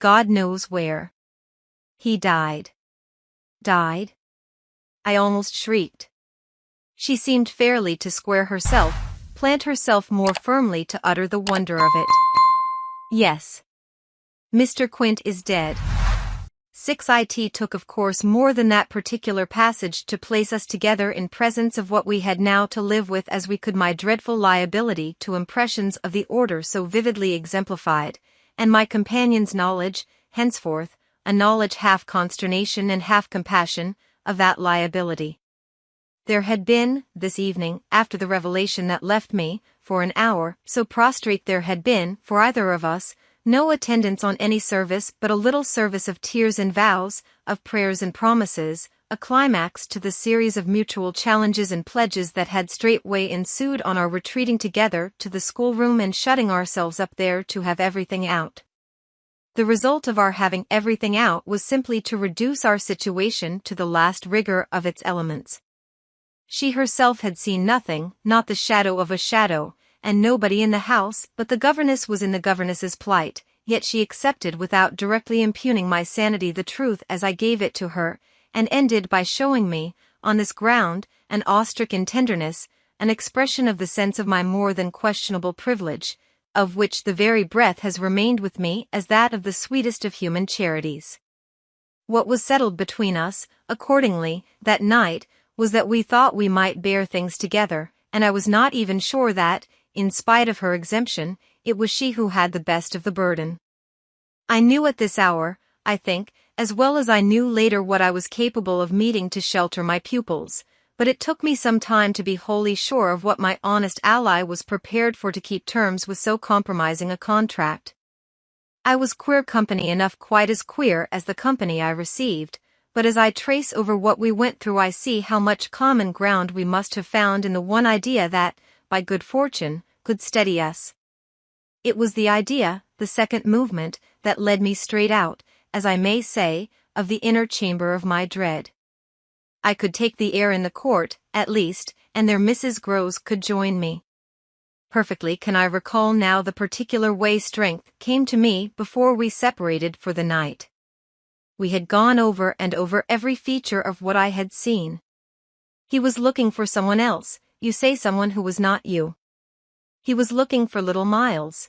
God knows where. He died. Died? I almost shrieked. She seemed fairly to square herself, plant herself more firmly to utter the wonder of it. Yes. Mr. Quint is dead. 6it took of course more than that particular passage to place us together in presence of what we had now to live with as we could my dreadful liability to impressions of the order so vividly exemplified, and my companion's knowledge, henceforth, a knowledge half consternation and half compassion, of that liability. There had been, this evening, after the revelation that left me, for an hour, so prostrate there had been, for either of us, no attendance on any service but a little service of tears and vows, of prayers and promises, a climax to the series of mutual challenges and pledges that had straightway ensued on our retreating together to the schoolroom and shutting ourselves up there to have everything out. The result of our having everything out was simply to reduce our situation to the last rigor of its elements. She herself had seen nothing, not the shadow of a shadow, and nobody in the house but the governess was in the governess's plight, yet she accepted without directly impugning my sanity the truth as I gave it to her, and ended by showing me, on this ground, an awe-stricken tenderness, an expression of the sense of my more than questionable privilege, of which the very breath has remained with me as that of the sweetest of human charities. What was settled between us, accordingly, that night, was that we thought we might bear things together, and I was not even sure that, in spite of her exemption, it was she who had the best of the burden. I knew at this hour, I think, as well as I knew later what I was capable of meeting to shelter my pupils, but it took me some time to be wholly sure of what my honest ally was prepared for to keep terms with so compromising a contract. I was queer company enough, quite as queer as the company I received, but as I trace over what we went through I see how much common ground we must have found in the one idea that, by good fortune, could steady us. It was the idea, the second movement, that led me straight out, as I may say, of the inner chamber of my dread. I could take the air in the court, at least, and there Mrs. Groves could join me. Perfectly can I recall now the particular way strength came to me before we separated for the night. We had gone over and over every feature of what I had seen. He was looking for someone else, you say, someone who was not you. He was looking for little Miles.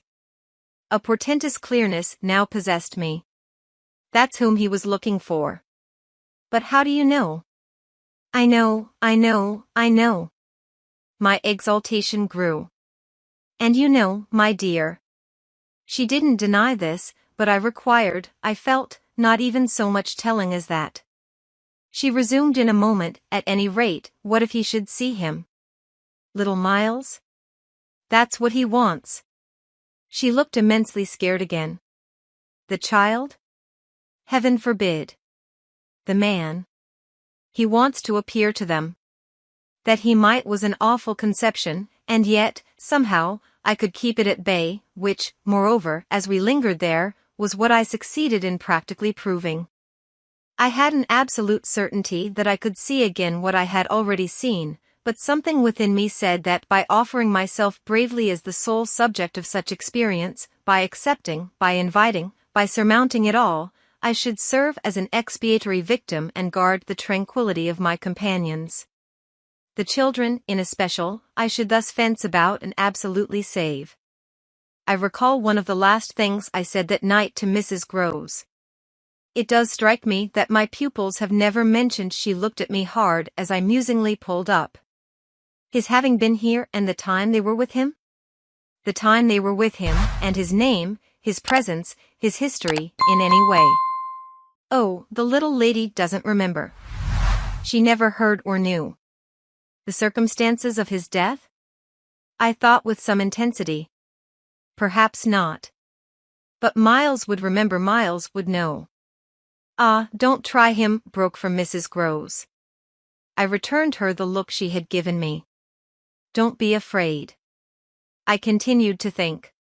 A portentous clearness now possessed me. That's whom he was looking for. But how do you know? I know. My exultation grew. And you know, my dear. She didn't deny this, but I felt, not even so much telling as that. She resumed in a moment, at any rate, what if he should see him? Little Miles? That's what he wants. She looked immensely scared again. The child? Heaven forbid. The man. He wants to appear to them. That he might was an awful conception, and yet, somehow, I could keep it at bay, which, moreover, as we lingered there, was what I succeeded in practically proving. I had an absolute certainty that I could see again what I had already seen, but something within me said that by offering myself bravely as the sole subject of such experience, by accepting, by inviting, by surmounting it all, I should serve as an expiatory victim and guard the tranquility of my companions. The children, in especial, I should thus fence about and absolutely save. I recall one of the last things I said that night to Mrs. Groves. It does strike me that my pupils have never mentioned. She looked at me hard as I musingly pulled up. His having been here and the time they were with him? The time they were with him, and his name, his presence, his history, in any way. Oh, the little lady doesn't remember. She never heard or knew. The circumstances of his death? I thought with some intensity. Perhaps not. But Miles would remember, Miles would know. Ah, don't try him, broke from Mrs. Groves. I returned her the look she had given me. Don't be afraid. I continued to think.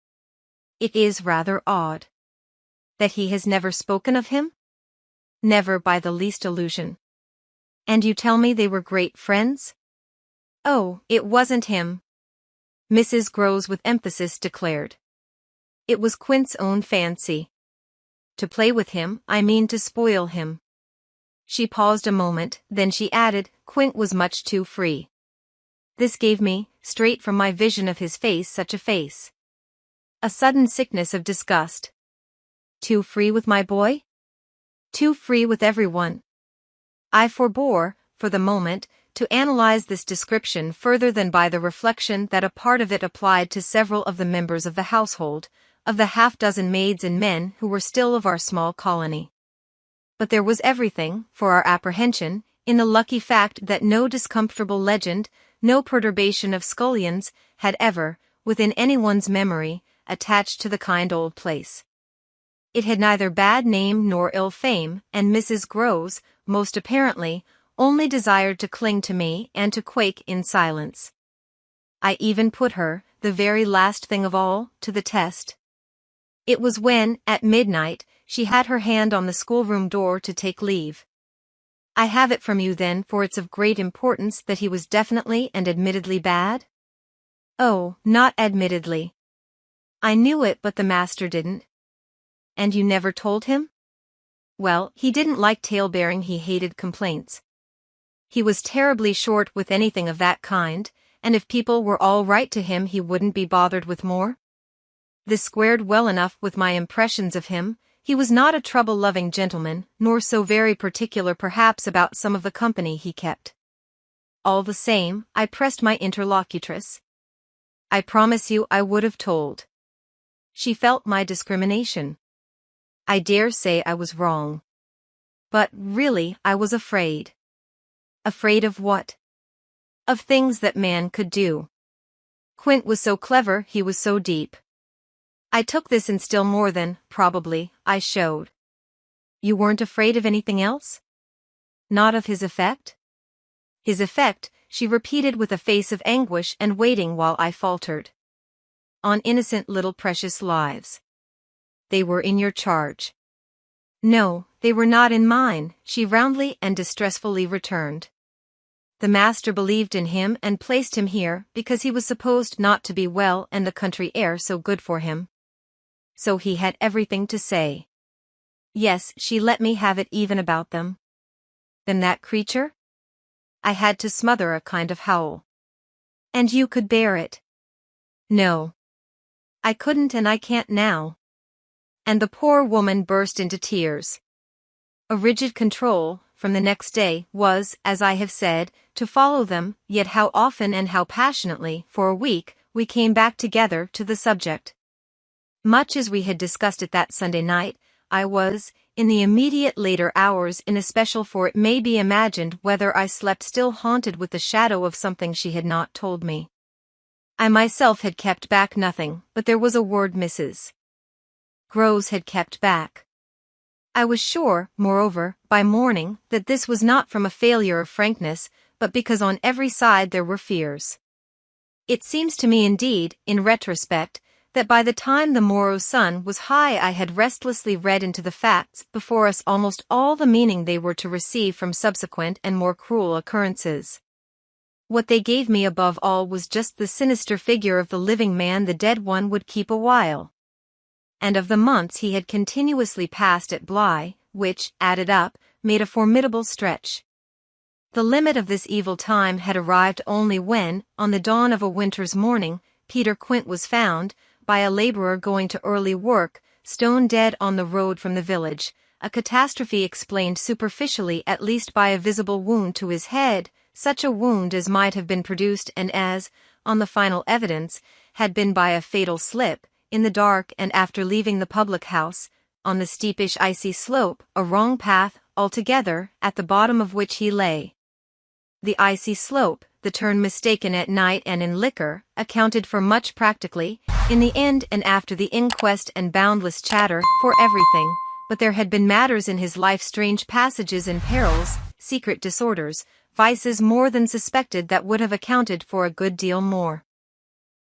It is rather odd. That he has never spoken of him? Never by the least allusion. And you tell me they were great friends? Oh, it wasn't him. Mrs. Groves with emphasis declared. It was Quint's own fancy. To play with him, I mean to spoil him." She paused a moment, then she added, "Quint was much too free." This gave me, straight from my vision of his face, such a face, a sudden sickness of disgust. Too free with my boy? Too free with everyone. I forbore, for the moment, to analyze this description further than by the reflection that a part of it applied to several of the members of the household, of the half-dozen maids and men who were still of our small colony. But there was everything, for our apprehension, in the lucky fact that no discomfortable legend, no perturbation of scullions, had ever, within anyone's memory, attached to the kind old place. It had neither bad name nor ill fame, and Mrs. Groves, most apparently, only desired to cling to me and to quake in silence. I even put her, the very last thing of all, to the test. It was when, at midnight, she had her hand on the schoolroom door to take leave. "I have it from you then, for it's of great importance that he was definitely and admittedly bad?" "Oh, not admittedly. I knew it, but the master didn't." "And you never told him?" "Well, he didn't like tale-bearing, he hated complaints. He was terribly short with anything of that kind, and if people were all right to him he wouldn't be bothered with more." This squared well enough with my impressions of him. He was not a trouble-loving gentleman, nor so very particular perhaps about some of the company he kept. All the same, I pressed my interlocutress. "I promise you I would have told." She felt my discrimination. I dare say I was wrong. But, really, I was afraid. Afraid of what? Of things that man could do. Quint was so clever, he was so deep. I took this and still more than, probably, I showed. "You weren't afraid of anything else?" "Not of his effect?" "His effect," she repeated with a face of anguish and waiting while I faltered. "On innocent little precious lives. They were in your charge." "No, they were not in mine," she roundly and distressfully returned. "The master believed in him and placed him here because he was supposed not to be well and the country air so good for him. So he had everything to say. Yes, she let me have it even about them." "Then that creature?" I had to smother a kind of howl. "And you could bear it?" "No. I couldn't and I can't now." And the poor woman burst into tears. A rigid control, from the next day, was, as I have said, to follow them, yet how often and how passionately, for a week, we came back together to the subject. Much as we had discussed it that Sunday night, I was, in the immediate later hours in especial, for it may be imagined whether I slept still, haunted with the shadow of something she had not told me. I myself had kept back nothing, but there was a word Mrs. Groves had kept back. I was sure, moreover, by morning, that this was not from a failure of frankness, but because on every side there were fears. It seems to me indeed, in retrospect, that by the time the morrow's sun was high I had restlessly read into the facts before us almost all the meaning they were to receive from subsequent and more cruel occurrences. What they gave me above all was just the sinister figure of the living man the dead one would keep a while. And of the months he had continuously passed at Bly, which, added up, made a formidable stretch. The limit of this evil time had arrived only when, on the dawn of a winter's morning, Peter Quint was found, by a laborer going to early work, stone dead on the road from the village, a catastrophe explained superficially at least by a visible wound to his head, such a wound as might have been produced and as, on the final evidence, had been by a fatal slip, in the dark and after leaving the public house, on the steepish icy slope, a wrong path, altogether, at the bottom of which he lay. The icy slope, the turn mistaken at night and in liquor, accounted for much practically, in the end and after the inquest and boundless chatter, for everything, but there had been matters in his life, strange passages and perils, secret disorders, vices more than suspected that would have accounted for a good deal more.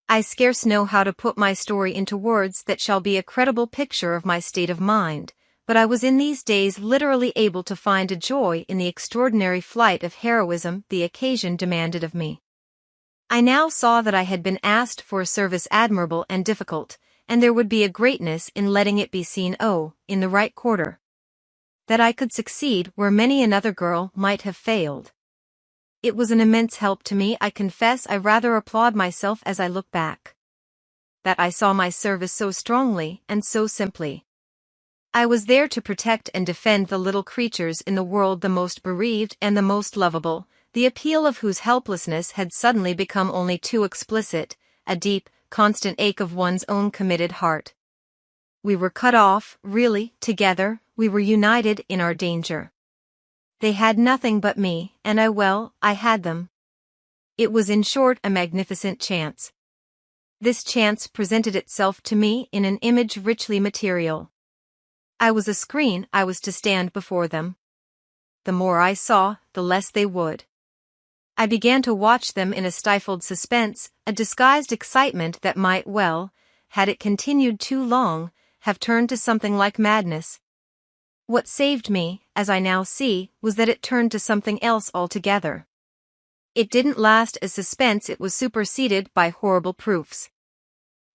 I scarce know how to put my story into words that shall be a credible picture of my state of mind, but I was in these days literally able to find a joy in the extraordinary flight of heroism the occasion demanded of me. I now saw that I had been asked for a service admirable and difficult, and there would be a greatness in letting it be seen, in the right quarter. That I could succeed where many another girl might have failed. It was an immense help to me. I confess I rather applaud myself as I look back. That I saw my service so strongly and so simply. I was there to protect and defend the little creatures in the world, the most bereaved and the most lovable, the appeal of whose helplessness had suddenly become only too explicit, a deep, constant ache of one's own committed heart. We were cut off, really, together, we were united in our danger. They had nothing but me, and I had them. It was in short a magnificent chance. This chance presented itself to me in an image richly material. I was a screen, I was to stand before them. The more I saw, the less they would. I began to watch them in a stifled suspense, a disguised excitement that might had it continued too long, have turned to something like madness. What saved me, as I now see, was that it turned to something else altogether. It didn't last as suspense, it was superseded by horrible proofs.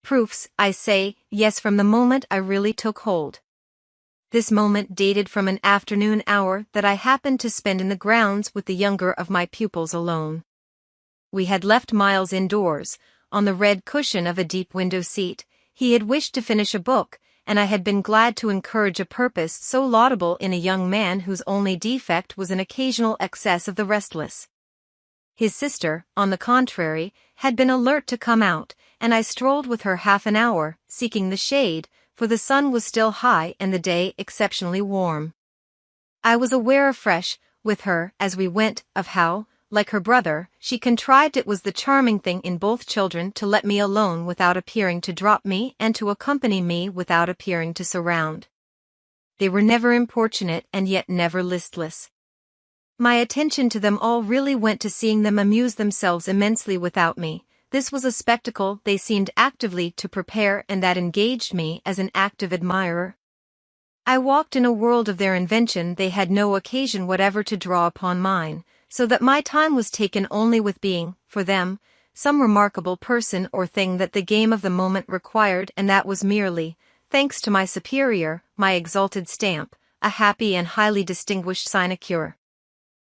Proofs, I say, yes, from the moment I really took hold. This moment dated from an afternoon hour that I happened to spend in the grounds with the younger of my pupils alone. We had left Miles indoors, on the red cushion of a deep window seat. He had wished to finish a book, and I had been glad to encourage a purpose so laudable in a young man whose only defect was an occasional excess of the restless. His sister, on the contrary, had been alert to come out, and I strolled with her half an hour, seeking the shade, for the sun was still high and the day exceptionally warm. I was aware afresh, with her, as we went, of how, like her brother, she contrived it was the charming thing in both children to let me alone without appearing to drop me and to accompany me without appearing to surround. They were never importunate and yet never listless. My attention to them all really went to seeing them amuse themselves immensely without me. This was a spectacle they seemed actively to prepare, and that engaged me as an active admirer. I walked in a world of their invention. They had no occasion whatever to draw upon mine, so that my time was taken only with being, for them, some remarkable person or thing that the game of the moment required, and that was merely, thanks to my superior, my exalted stamp, a happy and highly distinguished sinecure.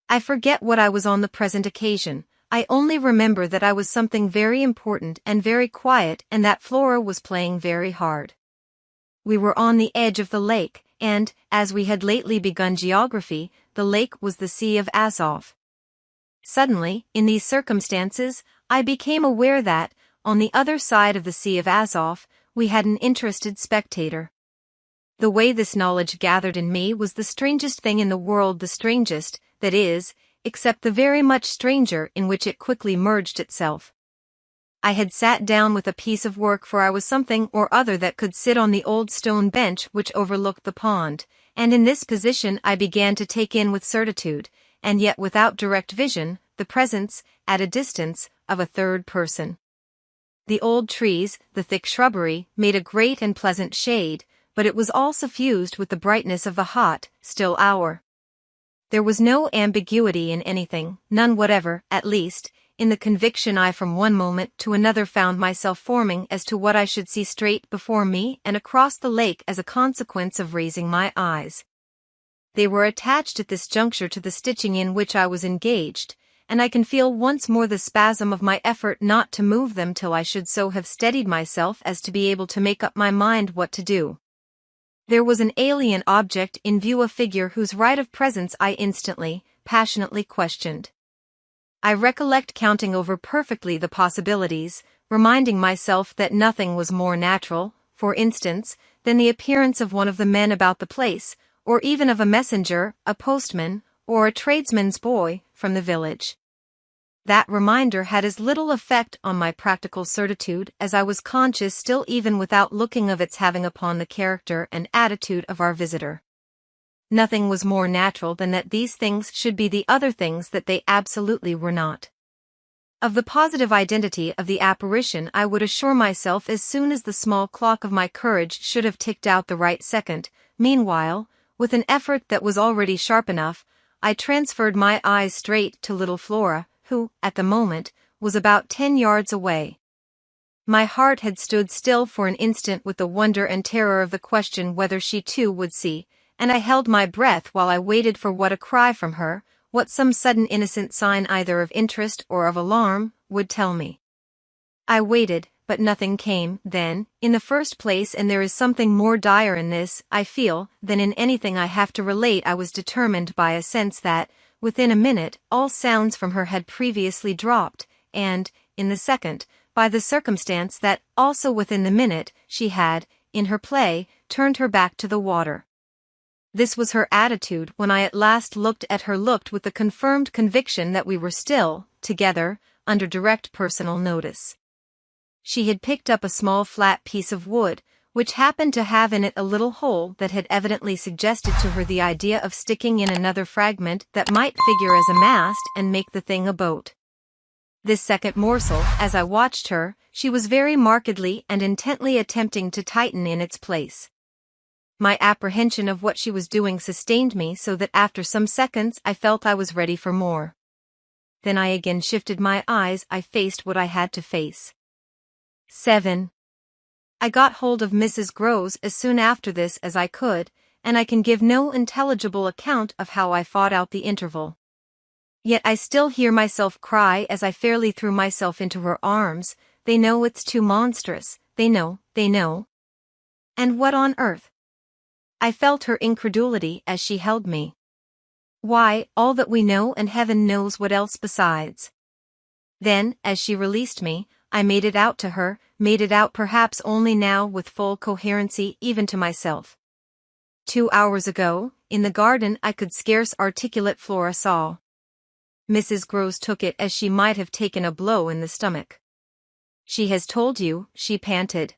I forget what I was on the present occasion. I only remember that I was something very important and very quiet, and that Flora was playing very hard. We were on the edge of the lake, and, as we had lately begun geography, the lake was the Sea of Azov. Suddenly, in these circumstances, I became aware that, on the other side of the Sea of Azov, we had an interested spectator. The way this knowledge gathered in me was the strangest thing in the world, the strangest, that is, except the very much stranger in which it quickly merged itself. I had sat down with a piece of work, for I was something or other that could sit on the old stone bench which overlooked the pond, and in this position I began to take in with certitude, and yet without direct vision, the presence, at a distance, of a third person. The old trees, the thick shrubbery, made a great and pleasant shade, but it was all suffused with the brightness of the hot, still hour. There was no ambiguity in anything, none whatever, at least, in the conviction I from one moment to another found myself forming as to what I should see straight before me and across the lake as a consequence of raising my eyes. They were attached at this juncture to the stitching in which I was engaged, and I can feel once more the spasm of my effort not to move them till I should so have steadied myself as to be able to make up my mind what to do. There was an alien object in view, a figure whose right of presence I instantly, passionately questioned. I recollect counting over perfectly the possibilities, reminding myself that nothing was more natural, for instance, than the appearance of one of the men about the place, or even of a messenger, a postman, or a tradesman's boy, from the village. That reminder had as little effect on my practical certitude as I was conscious, still even without looking, of its having upon the character and attitude of our visitor. Nothing was more natural than that these things should be the other things that they absolutely were not. Of the positive identity of the apparition I would assure myself as soon as the small clock of my courage should have ticked out the right second. Meanwhile, with an effort that was already sharp enough, I transferred my eyes straight to little Flora, who, at the moment, was about 10 yards away. My heart had stood still for an instant with the wonder and terror of the question whether she too would see, and I held my breath while I waited for what a cry from her, what some sudden innocent sign either of interest or of alarm, would tell me. I waited, but nothing came. Then, in the first place, and there is something more dire in this, I feel, than in anything I have to relate, I was determined by a sense that, within a minute, all sounds from her had previously dropped, and, in the second, by the circumstance that, also within the minute, she had, in her play, turned her back to the water. This was her attitude when I at last looked at her, looked with the confirmed conviction that we were still, together, under direct personal notice. She had picked up a small flat piece of wood, which happened to have in it a little hole that had evidently suggested to her the idea of sticking in another fragment that might figure as a mast and make the thing a boat. This second morsel, as I watched her, she was very markedly and intently attempting to tighten in its place. My apprehension of what she was doing sustained me so that after some seconds I felt I was ready for more. Then I again shifted my eyes, I faced what I had to face. 7. I got hold of Mrs. Groves as soon after this as I could, and I can give no intelligible account of how I fought out the interval. Yet I still hear myself cry as I fairly threw myself into her arms, "They know it's too monstrous, they know, they know." And what on earth? I felt her incredulity as she held me. "Why, all that we know, and heaven knows what else besides." Then, as she released me, I made it out to her, made it out perhaps only now with full coherency even to myself. 2 hours ago, in the garden, I could scarce articulate. Flora saw. Mrs. Groves took it as she might have taken a blow in the stomach. "She has told you," she panted.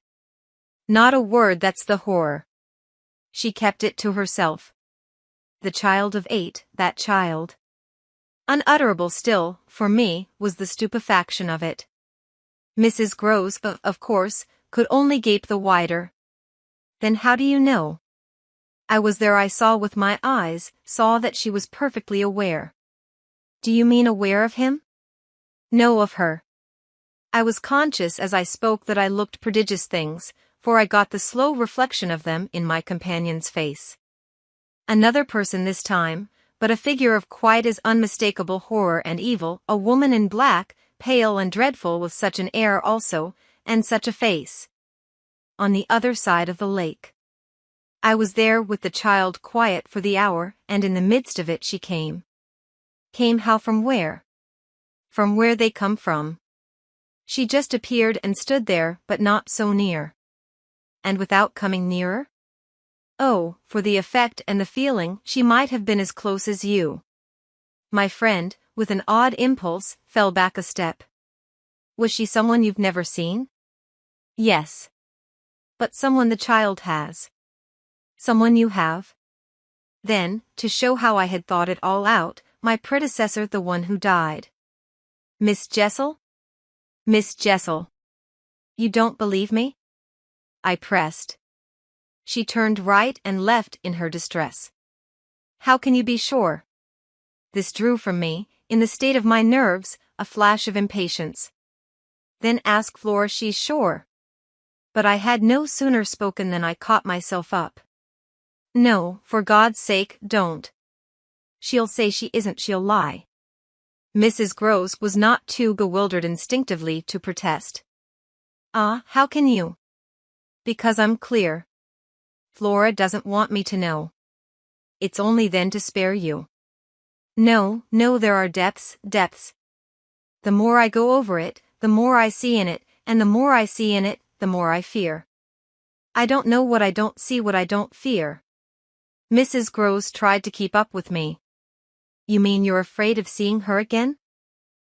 "Not a word, that's the horror." She kept it to herself. The child of 8, that child. Unutterable still, for me, was the stupefaction of it. Mrs. Groves, of course, could only gape the wider. "Then how do you know?" "I was there, I saw with my eyes, saw that she was perfectly aware." "Do you mean aware of him?" "No, of her." I was conscious as I spoke that I looked prodigious things, for I got the slow reflection of them in my companion's face. Another person this time, but a figure of quite as unmistakable horror and evil, a woman in black, pale and dreadful, with such an air also, and such a face. On the other side of the lake. I was there with the child, quiet for the hour, and in the midst of it she came. Came how, from where? From where they come from. She just appeared and stood there, but not so near. And without coming nearer? Oh, for the effect and the feeling, she might have been as close as you. My friend, with an odd impulse, fell back a step. Was she someone you've never seen? Yes. But someone the child has. Someone you have? Then, to show how I had thought it all out, my predecessor, the one who died. Miss Jessel? Miss Jessel. You don't believe me? I pressed. She turned right and left in her distress. How can you be sure? This drew from me, in the state of my nerves, a flash of impatience. Then ask Flora, she's sure. But I had no sooner spoken than I caught myself up. No, for God's sake, don't. She'll say she isn't, she'll lie. Mrs. Groves was not too bewildered instinctively to protest. Ah, how can you? Because I'm clear. Flora doesn't want me to know. It's only then to spare you. No, no, there are depths, depths. The more I go over it, the more I see in it, and the more I see in it, the more I fear. I don't know what I don't see, what I don't fear. Mrs. Groves tried to keep up with me. You mean you're afraid of seeing her again?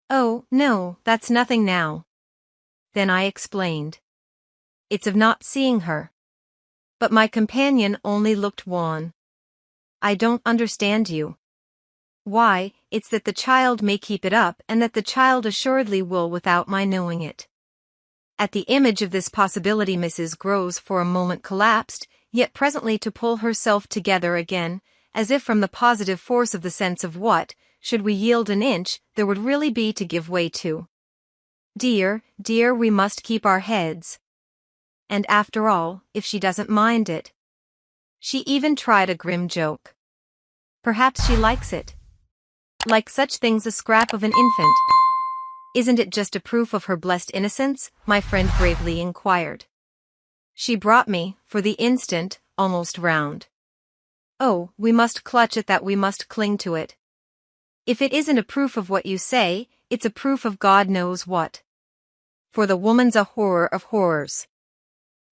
Oh, no, that's nothing now. Then I explained. It's of not seeing her. But my companion only looked wan. I don't understand you. Why, it's that the child may keep it up, and that the child assuredly will without my knowing it. At the image of this possibility Mrs. Groves for a moment collapsed, yet presently to pull herself together again, as if from the positive force of the sense of what, should we yield an inch, there would really be to give way to. Dear, dear, we must keep our heads. And after all, if she doesn't mind it. She even tried a grim joke. Perhaps she likes it. Like such things, a scrap of an infant. Isn't it just a proof of her blessed innocence? My friend gravely inquired. She brought me, for the instant, almost round. Oh, we must clutch at that, we must cling to it. If it isn't a proof of what you say, it's a proof of God knows what. For the woman's a horror of horrors.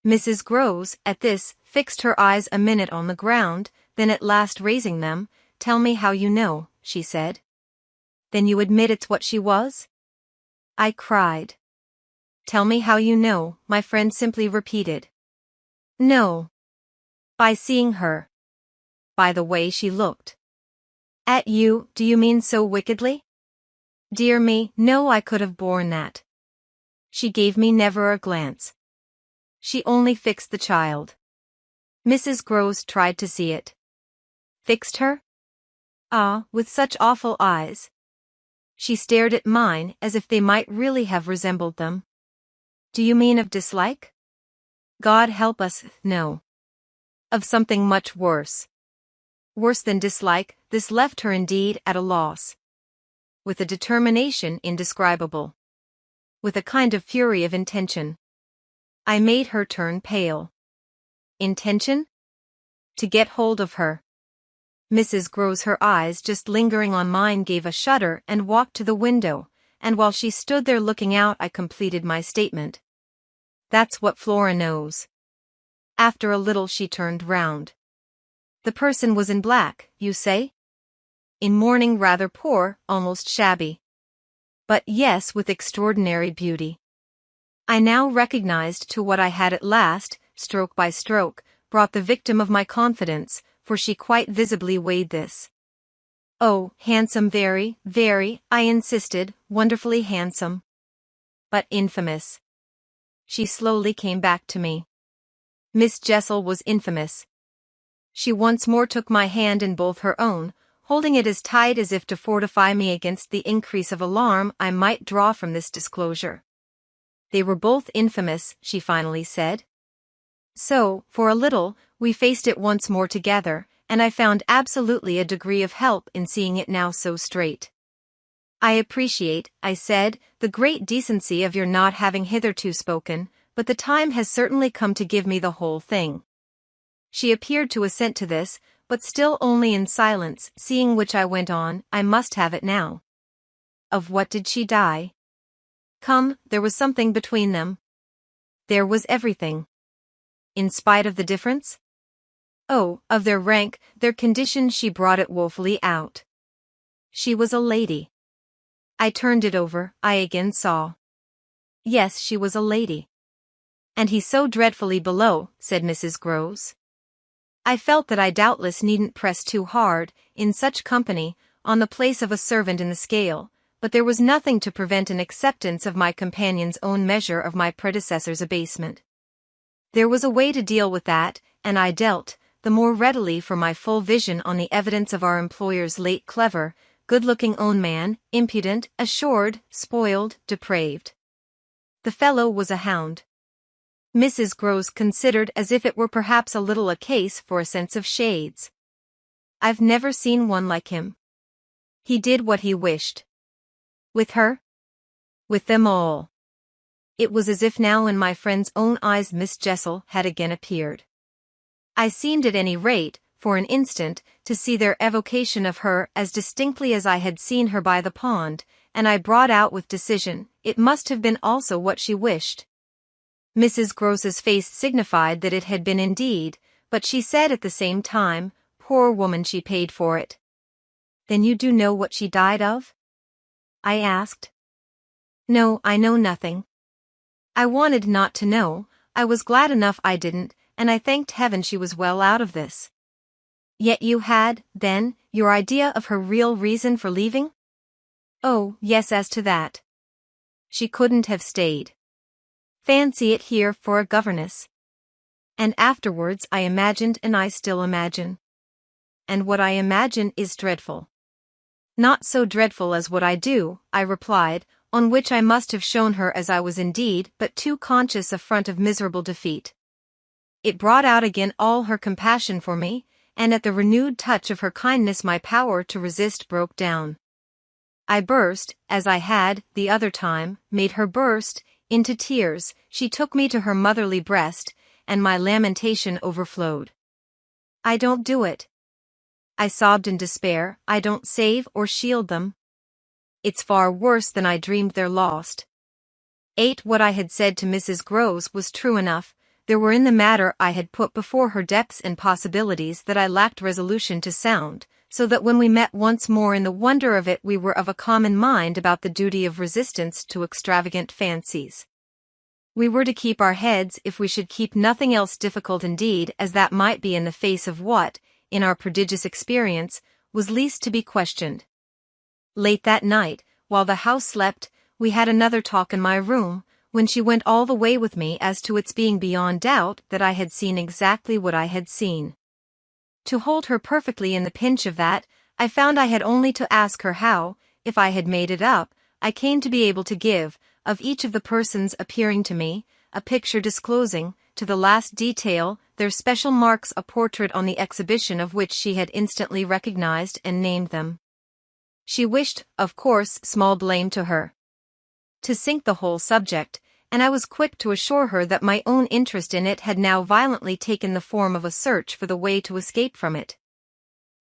Mrs. Groves, at this, fixed her eyes a minute on the ground, then at last raising them, "Tell me how you know," she said. "Then you admit it's what she was?" I cried. "Tell me how you know," my friend simply repeated. "No. By seeing her. By the way she looked." "At you, do you mean so wickedly?" "Dear me, no, I could have borne that." She gave me never a glance. She only fixed the child. Mrs. Groves tried to see it. Fixed her? Ah, with such awful eyes. She stared at mine as if they might really have resembled them. "Do you mean of dislike?" "God help us, no. Of something much worse." Worse than dislike, this left her indeed at a loss. With a determination indescribable. With a kind of fury of intention. I made her turn pale. Intention? To get hold of her. Mrs. Groves, her eyes just lingering on mine, gave a shudder and walked to the window, and while she stood there looking out, I completed my statement. "That's what Flora knows." After a little she turned round. "The person was in black, you say?" "In mourning, rather poor, almost shabby. But yes, with extraordinary beauty." I now recognized to what I had at last, stroke by stroke, brought the victim of my confidence, for she quite visibly weighed this. "Oh, handsome, very, very," I insisted, "wonderfully handsome." "But infamous." She slowly came back to me. Miss Jessel was infamous. She once more took my hand in both her own, holding it as tight as if to fortify me against the increase of alarm I might draw from this disclosure. "They were both infamous," she finally said. So, for a little, we faced it once more together, and I found absolutely a degree of help in seeing it now so straight. "I appreciate," I said, "the great decency of your not having hitherto spoken, but the time has certainly come to give me the whole thing." She appeared to assent to this, but still only in silence, seeing which I went on, "I must have it now." "Of what did she die?" "Come, there was something between them." "There was everything." "In spite of the difference?" "Oh, of their rank, their condition." She brought it woefully out. "She was a lady." I turned it over, I again saw. Yes, she was a lady. "And he so dreadfully below," said Mrs. Groves. I felt that I doubtless needn't press too hard, in such company, on the place of a servant in the scale, but there was nothing to prevent an acceptance of my companion's own measure of my predecessor's abasement. There was a way to deal with that, and I dealt, the more readily for my full vision on the evidence of our employer's late clever, good-looking own man, impudent, assured, spoiled, depraved. The fellow was a hound. Mrs. Groves considered as if it were perhaps a little a case for a sense of shades. "I've never seen one like him. He did what he wished." "With her?" "With them all." It was as if now in my friend's own eyes Miss Jessel had again appeared. I seemed at any rate, for an instant, to see their evocation of her as distinctly as I had seen her by the pond, and I brought out with decision, "It must have been also what she wished." Mrs. Groves's face signified that it had been indeed, but she said at the same time, "Poor woman, she paid for it." "Then you do know what she died of?" I asked. "No, I know nothing." I wanted not to know, I was glad enough I didn't, and I thanked heaven she was well out of this. "Yet you had, then, your idea of her real reason for leaving?" "Oh, yes, as to that. She couldn't have stayed. Fancy it here for a governess." And afterwards I imagined, and I still imagine. And what I imagine is dreadful. "Not so dreadful as what I do," I replied, on which I must have shown her as I was indeed but too conscious affront of miserable defeat. It brought out again all her compassion for me, and at the renewed touch of her kindness my power to resist broke down. I burst, as I had, the other time, made her burst, into tears. She took me to her motherly breast, and my lamentation overflowed. "I don't do it," I sobbed in despair. "I don't save or shield them. It's far worse than I dreamed they're lost." What I had said to Mrs. Groves was true enough. There were in the matter I had put before her depths and possibilities that I lacked resolution to sound, so that when we met once more in the wonder of it we were of a common mind about the duty of resistance to extravagant fancies. We were to keep our heads if we should keep nothing else, difficult indeed as that might be in the face of what, in our prodigious experience, was least to be questioned. Late that night, while the house slept, we had another talk in my room, when she went all the way with me as to its being beyond doubt that I had seen exactly what I had seen. To hold her perfectly in the pinch of that, I found I had only to ask her how, if I had made it up, I came to be able to give, of each of the persons appearing to me, a picture disclosing, to the last detail, their special marks, a portrait on the exhibition of which she had instantly recognized and named them. She wished, of course, small blame to her, to sink the whole subject, and I was quick to assure her that my own interest in it had now violently taken the form of a search for the way to escape from it.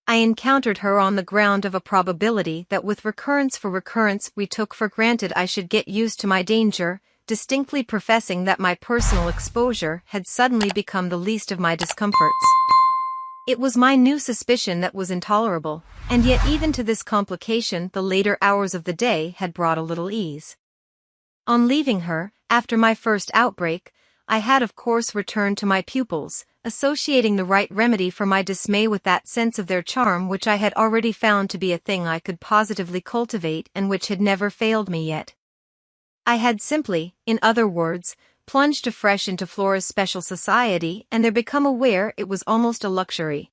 I encountered her on the ground of a probability that with recurrence for recurrence we took for granted I should get used to my danger, distinctly professing that my personal exposure had suddenly become the least of my discomforts. It was my new suspicion that was intolerable, and yet even to this complication the later hours of the day had brought a little ease. On leaving her, after my first outbreak, I had of course returned to my pupils, associating the right remedy for my dismay with that sense of their charm which I had already found to be a thing I could positively cultivate and which had never failed me yet. I had simply, in other words, plunged afresh into Flora's special society and there become aware it was almost a luxury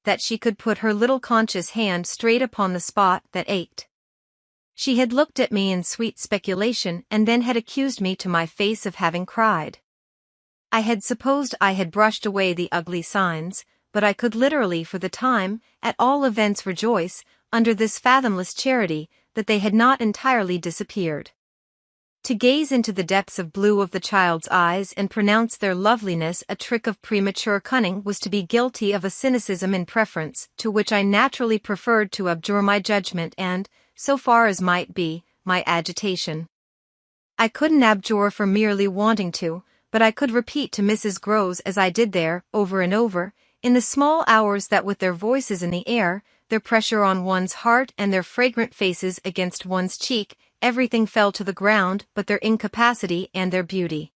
that she could put her little conscious hand straight upon the spot that ached. She had looked at me in sweet speculation and then had accused me to my face of having cried. I had supposed I had brushed away the ugly signs, but I could literally for the time, at all events rejoice, under this fathomless charity, that they had not entirely disappeared. To gaze into the depths of blue of the child's eyes and pronounce their loveliness a trick of premature cunning was to be guilty of a cynicism in preference to which I naturally preferred to abjure my judgment and, so far as might be, my agitation. I couldn't abjure for merely wanting to, but I could repeat to Mrs. Groves as I did there, over and over, in the small hours that with their voices in the air, their pressure on one's heart and their fragrant faces against one's cheek, everything fell to the ground but their incapacity and their beauty.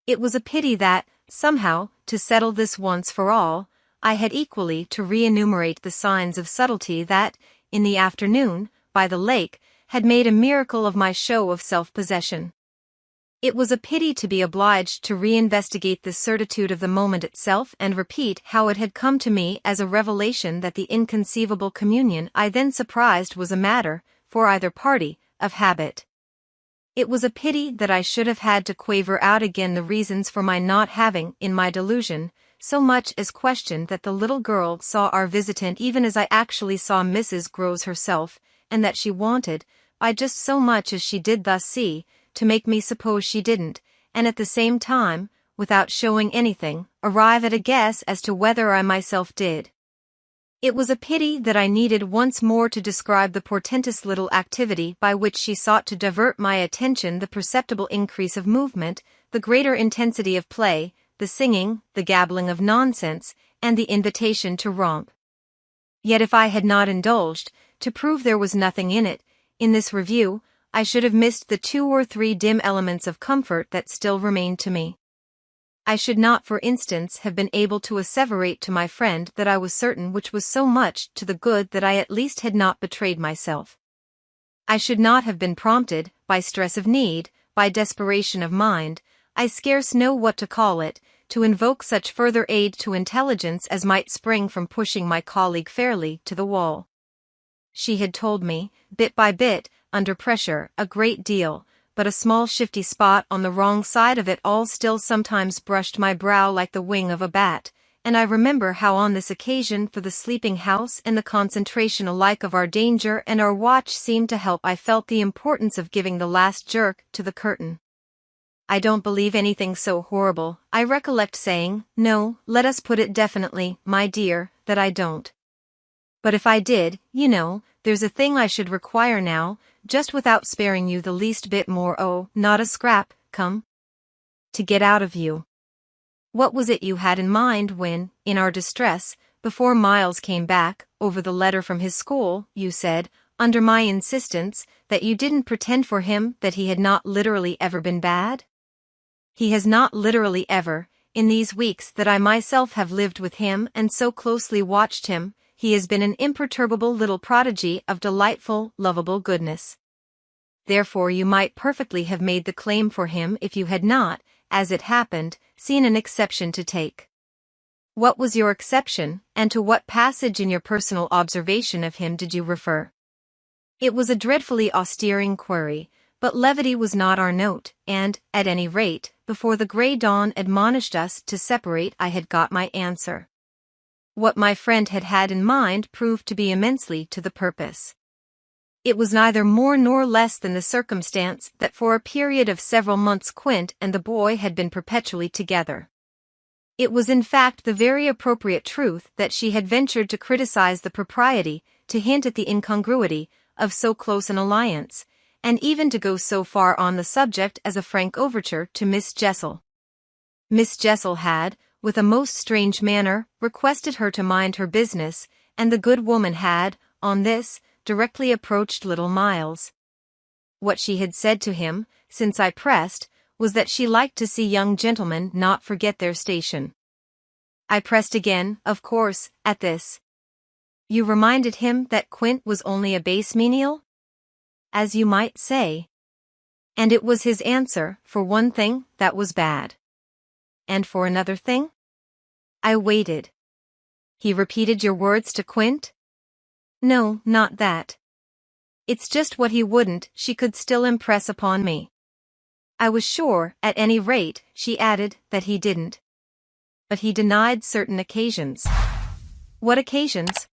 It was a pity that, somehow, to settle this once for all, I had equally to re-enumerate the signs of subtlety that, in the afternoon, by the lake, had made a miracle of my show of self-possession. It was a pity to be obliged to re-investigate the certitude of the moment itself and repeat how it had come to me as a revelation that the inconceivable communion I then surprised was a matter, for either party, of habit. It was a pity that I should have had to quaver out again the reasons for my not having, in my delusion, so much as questioned that the little girl saw our visitant even as I actually saw Mrs. Groves herself, and that she wanted, by just so much as she did thus see, to make me suppose she didn't, and at the same time, without showing anything, arrive at a guess as to whether I myself did. It was a pity that I needed once more to describe the portentous little activity by which she sought to divert my attention, the perceptible increase of movement, the greater intensity of play, the singing, the gabbling of nonsense, and the invitation to romp. Yet if I had not indulged, to prove there was nothing in it, in this review, I should have missed the 2 or 3 dim elements of comfort that still remained to me. I should not, for instance, have been able to asseverate to my friend that I was certain, which was so much to the good that I at least had not betrayed myself. I should not have been prompted, by stress of need, by desperation of mind, I scarce know what to call it, to invoke such further aid to intelligence as might spring from pushing my colleague fairly to the wall. She had told me, bit by bit, under pressure, a great deal, but a small shifty spot on the wrong side of it all still sometimes brushed my brow like the wing of a bat, and I remember how on this occasion for the sleeping house and the concentration alike of our danger and our watch seemed to help. I felt the importance of giving the last jerk to the curtain. I don't believe anything so horrible, I recollect saying. No, let us put it definitely, my dear, that I don't. But if I did, you know, there's a thing I should require now, just without sparing you the least bit more. Oh, not a scrap, come. To get out of you. What was it you had in mind when, in our distress, before Miles came back, over the letter from his school, you said, under my insistence, that you didn't pretend for him that he had not literally ever been bad? He has not literally ever, in these weeks that I myself have lived with him and so closely watched him, he has been an imperturbable little prodigy of delightful, lovable goodness. Therefore you might perfectly have made the claim for him if you had not, as it happened, seen an exception to take. What was your exception, and to what passage in your personal observation of him did you refer? It was a dreadfully austere inquiry, but levity was not our note, and, at any rate, before the grey dawn admonished us to separate I had got my answer. What my friend had had in mind proved to be immensely to the purpose. It was neither more nor less than the circumstance that for a period of several months Quint and the boy had been perpetually together. It was in fact the very appropriate truth that she had ventured to criticize the propriety, to hint at the incongruity, of so close an alliance, and even to go so far on the subject as a frank overture to Miss Jessel. Miss Jessel had, with a most strange manner, requested her to mind her business, and the good woman had, on this, directly approached little Miles. What she had said to him, since I pressed, was that she liked to see young gentlemen not forget their station. I pressed again, of course, at this. You reminded him that Quint was only a base menial? As you might say. And it was his answer, for one thing, that was bad. And for another thing? I waited. He repeated your words to Quint? No, not that. It's just what he wouldn't, she could still impress upon me. I was sure, at any rate, she added, that he didn't. But he denied certain occasions. What occasions?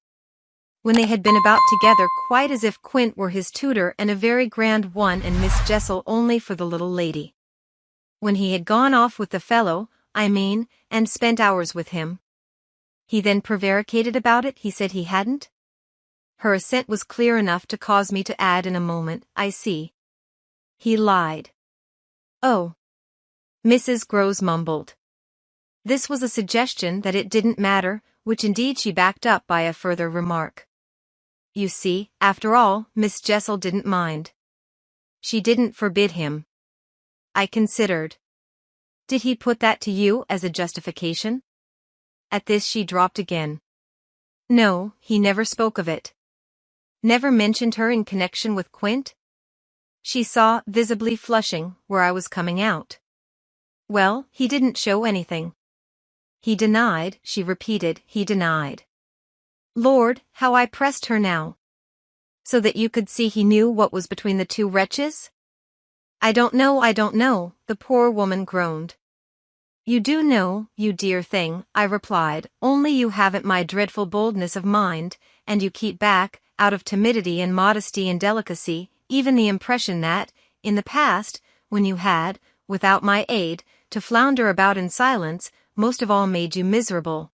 When they had been about together quite as if Quint were his tutor and a very grand one and Miss Jessel only for the little lady. When he had gone off with the fellow, I mean, and spent hours with him. He then prevaricated about it, he said he hadn't? Her assent was clear enough to cause me to add in a moment, I see. He lied. Oh. Mrs. Groves mumbled. This was a suggestion that it didn't matter, which indeed she backed up by a further remark. You see, after all, Miss Jessel didn't mind. She didn't forbid him. I considered. Did he put that to you as a justification? At this she dropped again. No, he never spoke of it. Never mentioned her in connection with Quint? She saw, visibly flushing, where I was coming out. Well, he didn't show anything. He denied, she repeated, he denied. Lord, how I pressed her now. So that you could see he knew what was between the two wretches? I don't know, the poor woman groaned. You do know, you dear thing, I replied, only you haven't my dreadful boldness of mind, and you keep back, out of timidity and modesty and delicacy, even the impression that, in the past, when you had, without my aid, to flounder about in silence, most of all made you miserable.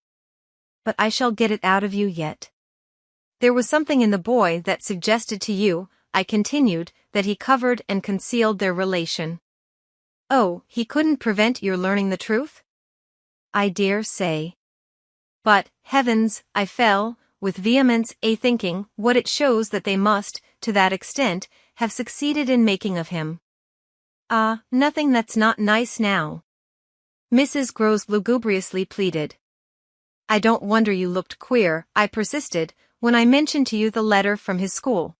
But I shall get it out of you yet. There was something in the boy that suggested to you, I continued, that he covered and concealed their relation. Oh, he couldn't prevent your learning the truth? I dare say. But, heavens, I fell, with vehemence, a-thinking, what it shows that they must, to that extent, have succeeded in making of him. Ah, nothing that's not nice now. Mrs. Groves lugubriously pleaded. I don't wonder you looked queer, I persisted, when I mentioned to you the letter from his school.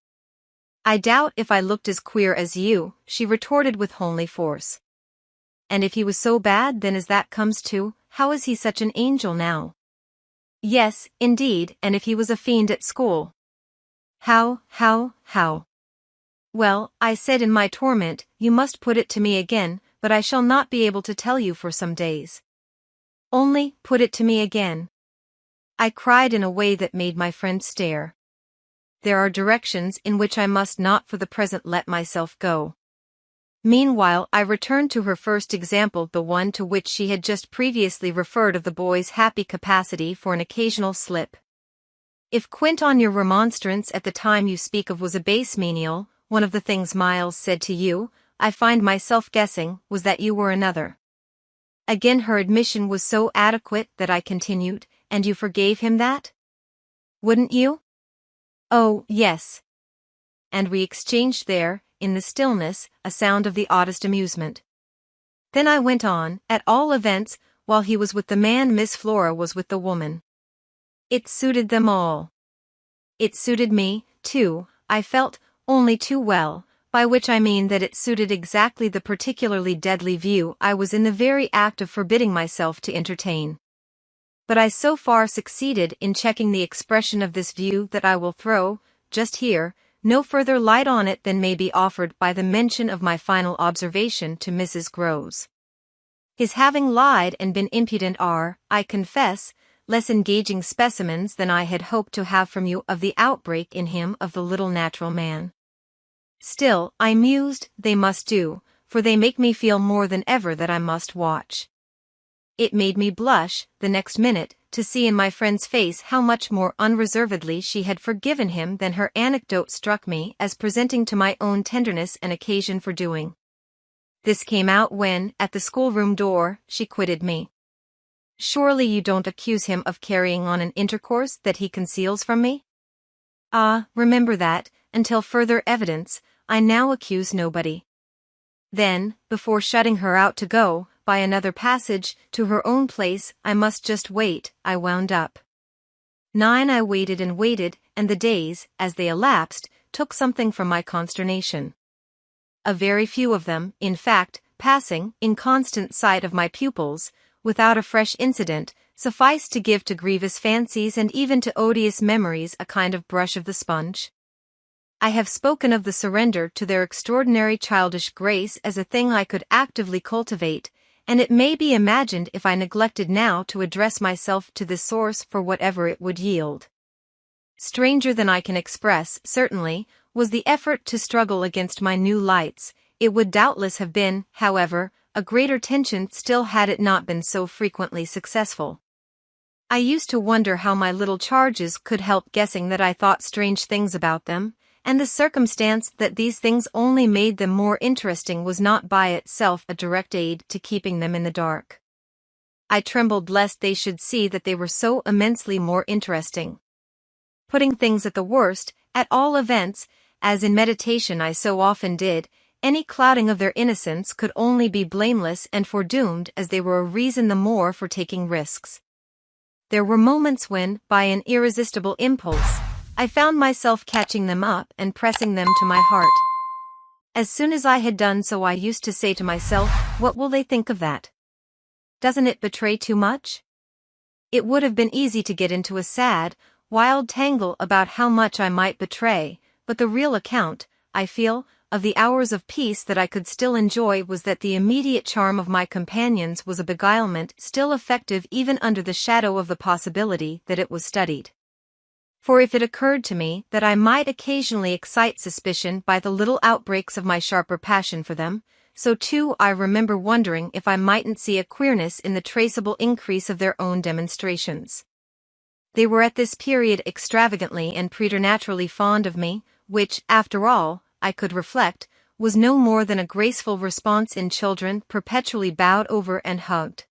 I doubt if I looked as queer as you, she retorted with homely force. And if he was so bad then as that comes to, how is he such an angel now? Yes, indeed, and if he was a fiend at school. How? Well, I said in my torment, you must put it to me again, but I shall not be able to tell you for some days. Only, put it to me again. I cried in a way that made my friend stare. There are directions in which I must not for the present let myself go. Meanwhile, I returned to her first example, the one to which she had just previously referred of the boy's happy capacity for an occasional slip. If quint on your remonstrance at the time you speak of was a base menial, one of the things Miles said to you, I find myself guessing, was that you were another. Again her admission was so adequate that I continued, and you forgave him that? Wouldn't you? Oh, yes. And we exchanged there, in the stillness, a sound of the oddest amusement. Then I went on, at all events, while he was with the man Miss Flora was with the woman. It suited them all. It suited me, too, I felt, only too well, by which I mean that it suited exactly the particularly deadly view I was in the very act of forbidding myself to entertain. But I so far succeeded in checking the expression of this view that I will throw, just here, no further light on it than may be offered by the mention of my final observation to Mrs. Groves. His having lied and been impudent are, I confess, less engaging specimens than I had hoped to have from you of the outbreak in him of the little natural man. Still, I mused, they must do, for they make me feel more than ever that I must watch. It made me blush, the next minute, to see in my friend's face how much more unreservedly she had forgiven him than her anecdote struck me as presenting to my own tenderness an occasion for doing. This came out when, at the schoolroom door, she quitted me. Surely you don't accuse him of carrying on an intercourse that he conceals from me? Ah, remember that, until further evidence, I now accuse nobody. Then, before shutting her out to go, by another passage, to her own place, I must just wait, I wound up. 9 I waited, and the days, as they elapsed, took something from my consternation. A very few of them, in fact, passing, in constant sight of my pupils, without a fresh incident, sufficed to give to grievous fancies and even to odious memories a kind of brush of the sponge. I have spoken of the surrender to their extraordinary childish grace as a thing I could actively cultivate, and it may be imagined if I neglected now to address myself to this source for whatever it would yield. Stranger than I can express, certainly, was the effort to struggle against my new lights. It would doubtless have been, however, a greater tension still had it not been so frequently successful. I used to wonder how my little charges could help guessing that I thought strange things about them, and the circumstance that these things only made them more interesting was not by itself a direct aid to keeping them in the dark. I trembled lest they should see that they were so immensely more interesting. Putting things at the worst, at all events, as in meditation I so often did, any clouding of their innocence could only be blameless and foredoomed, as they were a reason the more for taking risks. There were moments when, by an irresistible impulse, I found myself catching them up and pressing them to my heart. As soon as I had done so I used to say to myself, what will they think of that? Doesn't it betray too much? It would have been easy to get into a sad, wild tangle about how much I might betray, but the real account, I feel, of the hours of peace that I could still enjoy was that the immediate charm of my companions was a beguilement still effective even under the shadow of the possibility that it was studied. For if it occurred to me that I might occasionally excite suspicion by the little outbreaks of my sharper passion for them, so too I remember wondering if I mightn't see a queerness in the traceable increase of their own demonstrations. They were at this period extravagantly and preternaturally fond of me, which, after all, I could reflect, was no more than a graceful response in children perpetually bowed over and hugged.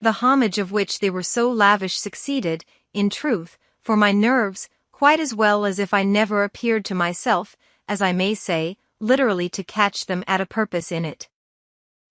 The homage of which they were so lavish succeeded, in truth, for my nerves, quite as well as if I never appeared to myself, as I may say, literally to catch them at a purpose in it.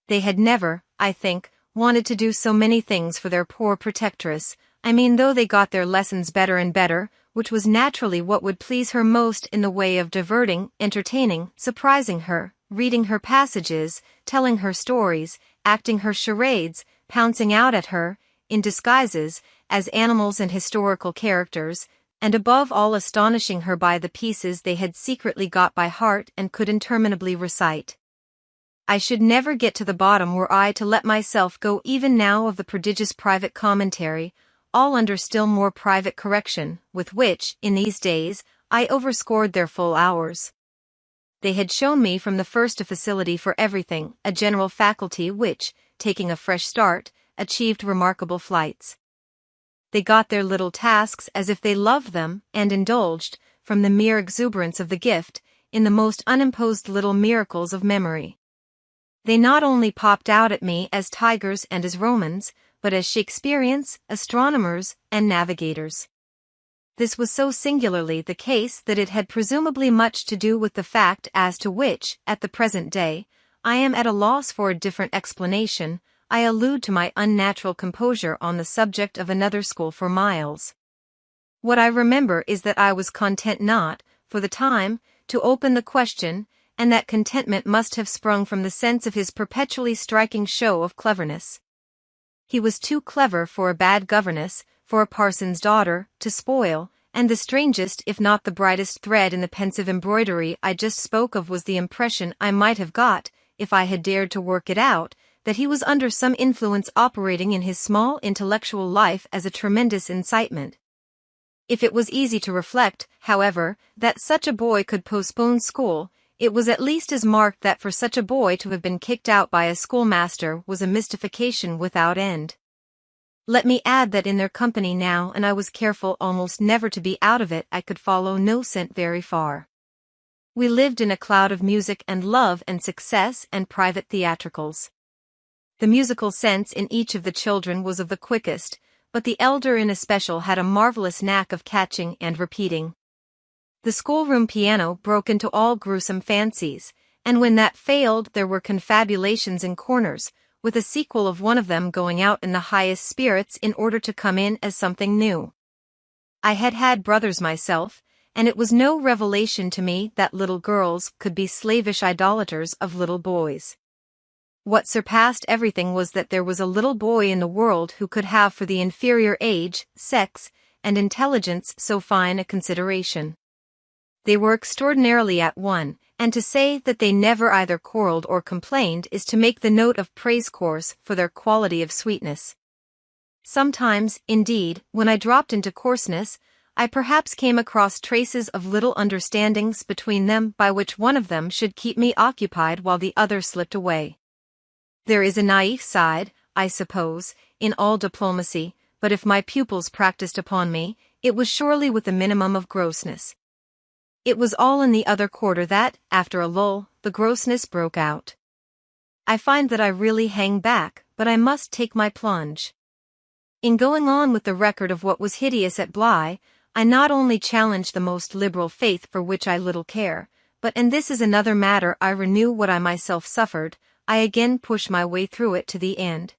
They had never, I think, wanted to do so many things for their poor protectress, I mean though they got their lessons better and better, which was naturally what would please her most in the way of diverting, entertaining, surprising her, reading her passages, telling her stories, acting her charades, pouncing out at her, in disguises, as animals and historical characters, and above all astonishing her by the pieces they had secretly got by heart and could interminably recite. I should never get to the bottom were I to let myself go even now of the prodigious private commentary, all under still more private correction, with which, in these days, I overscored their full hours. They had shown me from the first a facility for everything, a general faculty which, taking a fresh start, achieved remarkable flights. They got their little tasks as if they loved them, and indulged, from the mere exuberance of the gift, in the most unimposed little miracles of memory. They not only popped out at me as tigers and as Romans, but as Shakespeareans, astronomers, and navigators. This was so singularly the case that it had presumably much to do with the fact as to which, at the present day, I am at a loss for a different explanation. I allude to my unnatural composure on the subject of another school for miles. What I remember is that I was content not, for the time, to open the question, and that contentment must have sprung from the sense of his perpetually striking show of cleverness. He was too clever for a bad governess, for a parson's daughter, to spoil, and the strangest if not the brightest thread in the pensive embroidery I just spoke of was the impression I might have got, if I had dared to work it out, that he was under some influence operating in his small intellectual life as a tremendous incitement. If it was easy to reflect, however, that such a boy could postpone school, it was at least as marked that for such a boy to have been kicked out by a schoolmaster was a mystification without end. Let me add that in their company now, and I was careful almost never to be out of it, I could follow no scent very far. We lived in a cloud of music and love and success and private theatricals. The musical sense in each of the children was of the quickest, but the elder in especial had a marvelous knack of catching and repeating. The schoolroom piano broke into all gruesome fancies, and when that failed there were confabulations in corners, with a sequel of one of them going out in the highest spirits in order to come in as something new. I had had brothers myself, and it was no revelation to me that little girls could be slavish idolaters of little boys. What surpassed everything was that there was a little boy in the world who could have for the inferior age, sex, and intelligence so fine a consideration. They were extraordinarily at one, and to say that they never either quarreled or complained is to make the note of praise coarse for their quality of sweetness. Sometimes, indeed, when I dropped into coarseness, I perhaps came across traces of little understandings between them by which one of them should keep me occupied while the other slipped away. There is a naïf side, I suppose, in all diplomacy, but if my pupils practiced upon me, it was surely with a minimum of grossness. It was all in the other quarter that, after a lull, the grossness broke out. I find that I really hang back, but I must take my plunge. In going on with the record of what was hideous at Bly, I not only challenge the most liberal faith for which I little care, but and this is another matter I renew what I myself suffered, I again push my way through it to the end.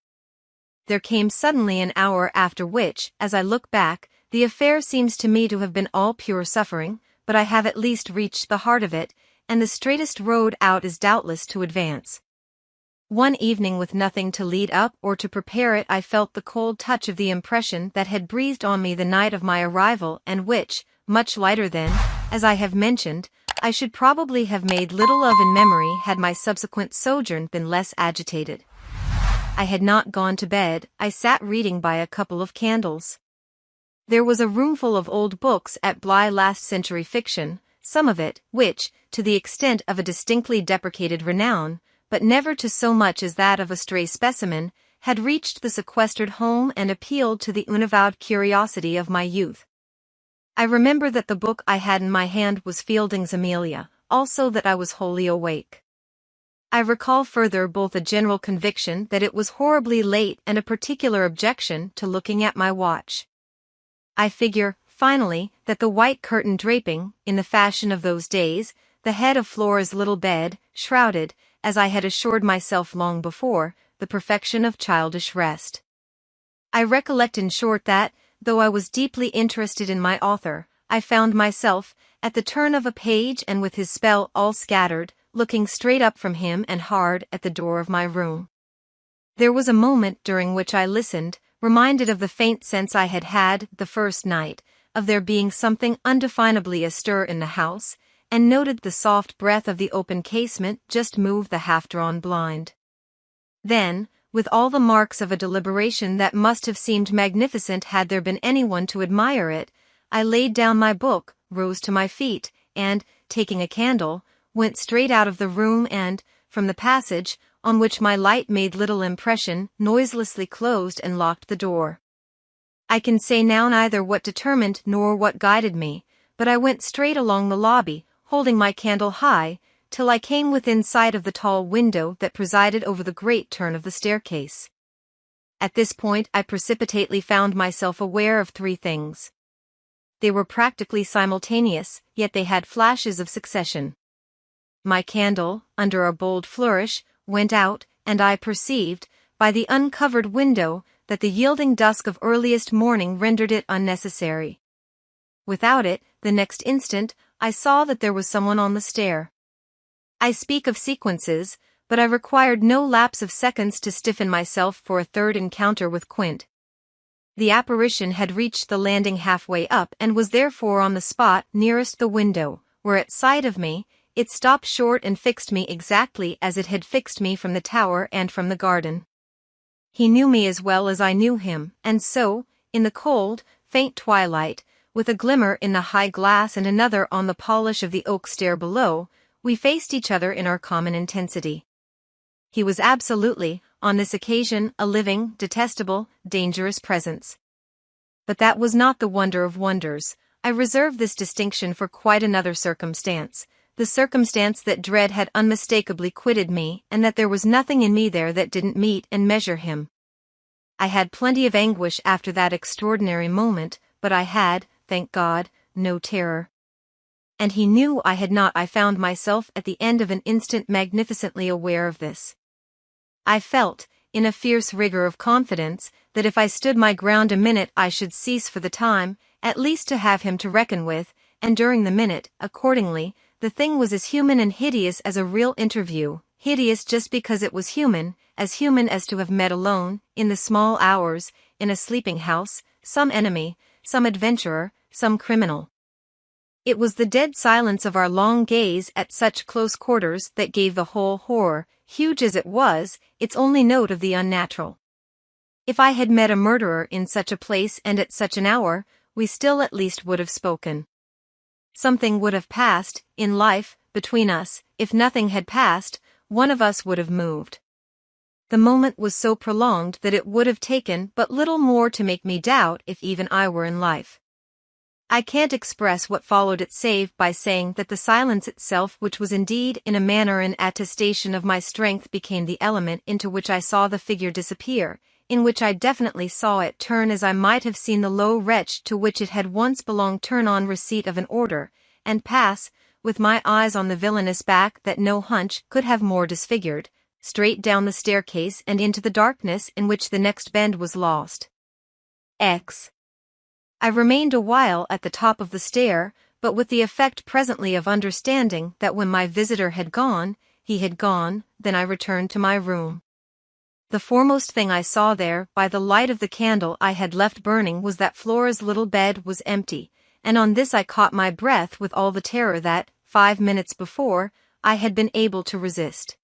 There came suddenly an hour after which, as I look back, the affair seems to me to have been all pure suffering, but I have at least reached the heart of it, and the straightest road out is doubtless to advance. One evening with nothing to lead up or to prepare it I felt the cold touch of the impression that had breathed on me the night of my arrival and which, much lighter than, as I have mentioned, I should probably have made little of in memory had my subsequent sojourn been less agitated. I had not gone to bed, I sat reading by a couple of candles. There was a roomful of old books at Bly last-century fiction, some of it, which, to the extent of a distinctly deprecated renown, but never to so much as that of a stray specimen, had reached the sequestered home and appealed to the unavowed curiosity of my youth. I remember that the book I had in my hand was Fielding's Amelia, also that I was wholly awake. I recall further both a general conviction that it was horribly late and a particular objection to looking at my watch. I figure, finally, that the white curtain draping, in the fashion of those days, the head of Flora's little bed, shrouded, as I had assured myself long before, the perfection of childish rest. I recollect in short that, though I was deeply interested in my author, I found myself, at the turn of a page and with his spell all scattered, looking straight up from him and hard at the door of my room. There was a moment during which I listened, reminded of the faint sense I had had the first night, of there being something undefinably astir in the house, and noted the soft breath of the open casement just move the half-drawn blind. Then, with all the marks of a deliberation that must have seemed magnificent had there been anyone to admire it, I laid down my book, rose to my feet, and, taking a candle, went straight out of the room and, from the passage, on which my light made little impression, noiselessly closed and locked the door. I can say now neither what determined nor what guided me, but I went straight along the lobby, holding my candle high, till I came within sight of the tall window that presided over the great turn of the staircase. At this point I precipitately found myself aware of three things. They were practically simultaneous, yet they had flashes of succession. My candle, under a bold flourish, went out, and I perceived, by the uncovered window, that the yielding dusk of earliest morning rendered it unnecessary. Without it, the next instant, I saw that there was someone on the stair. I speak of sequences, but I required no lapse of seconds to stiffen myself for a third encounter with Quint. The apparition had reached the landing halfway up and was therefore on the spot nearest the window, where at sight of me, it stopped short and fixed me exactly as it had fixed me from the tower and from the garden. He knew me as well as I knew him, and so, in the cold, faint twilight, with a glimmer in the high glass and another on the polish of the oak stair below, we faced each other in our common intensity. He was absolutely, on this occasion, a living, detestable, dangerous presence. But that was not the wonder of wonders. I reserve this distinction for quite another circumstance, the circumstance that dread had unmistakably quitted me and that there was nothing in me there that didn't meet and measure him. I had plenty of anguish after that extraordinary moment, but I had, thank God, no terror. And he knew I had not. I found myself at the end of an instant magnificently aware of this. I felt, in a fierce rigor of confidence, that if I stood my ground a minute I should cease for the time, at least to have him to reckon with, and during the minute, accordingly, the thing was as human and hideous as a real interview, hideous just because it was human as to have met alone, in the small hours, in a sleeping house, some enemy, some adventurer, some criminal. It was the dead silence of our long gaze at such close quarters that gave the whole horror, huge as it was, its only note of the unnatural. If I had met a murderer in such a place and at such an hour, we still at least would have spoken. Something would have passed, in life, between us. If nothing had passed, one of us would have moved. The moment was so prolonged that it would have taken but little more to make me doubt if even I were in life. I can't express what followed it save by saying that the silence itself, which was indeed in a manner an attestation of my strength, became the element into which I saw the figure disappear, in which I definitely saw it turn as I might have seen the low wretch to which it had once belonged turn on receipt of an order, and pass, with my eyes on the villainous back that no hunch could have more disfigured, straight down the staircase and into the darkness in which the next bend was lost. I remained a while at the top of the stair, but with the effect presently of understanding that when my visitor had gone, he had gone. Then I returned to my room. The foremost thing I saw there, by the light of the candle I had left burning, was that Flora's little bed was empty, and on this I caught my breath with all the terror that, 5 minutes before, I had been able to resist.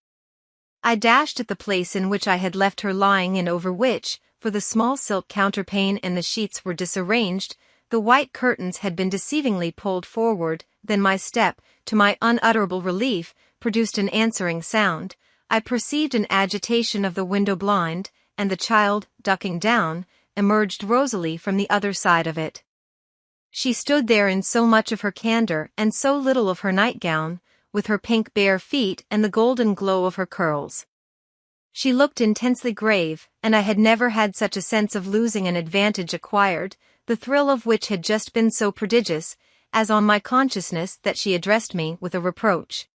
I dashed at the place in which I had left her lying and over which, for the small silk counterpane and the sheets were disarranged, the white curtains had been deceivingly pulled forward. Then my step, to my unutterable relief, produced an answering sound. I perceived an agitation of the window blind, and the child, ducking down, emerged rosily from the other side of it. She stood there in so much of her candor and so little of her nightgown, with her pink bare feet and the golden glow of her curls. She looked intensely grave, and I had never had such a sense of losing an advantage acquired, the thrill of which had just been so prodigious, as on my consciousness that she addressed me with a reproach.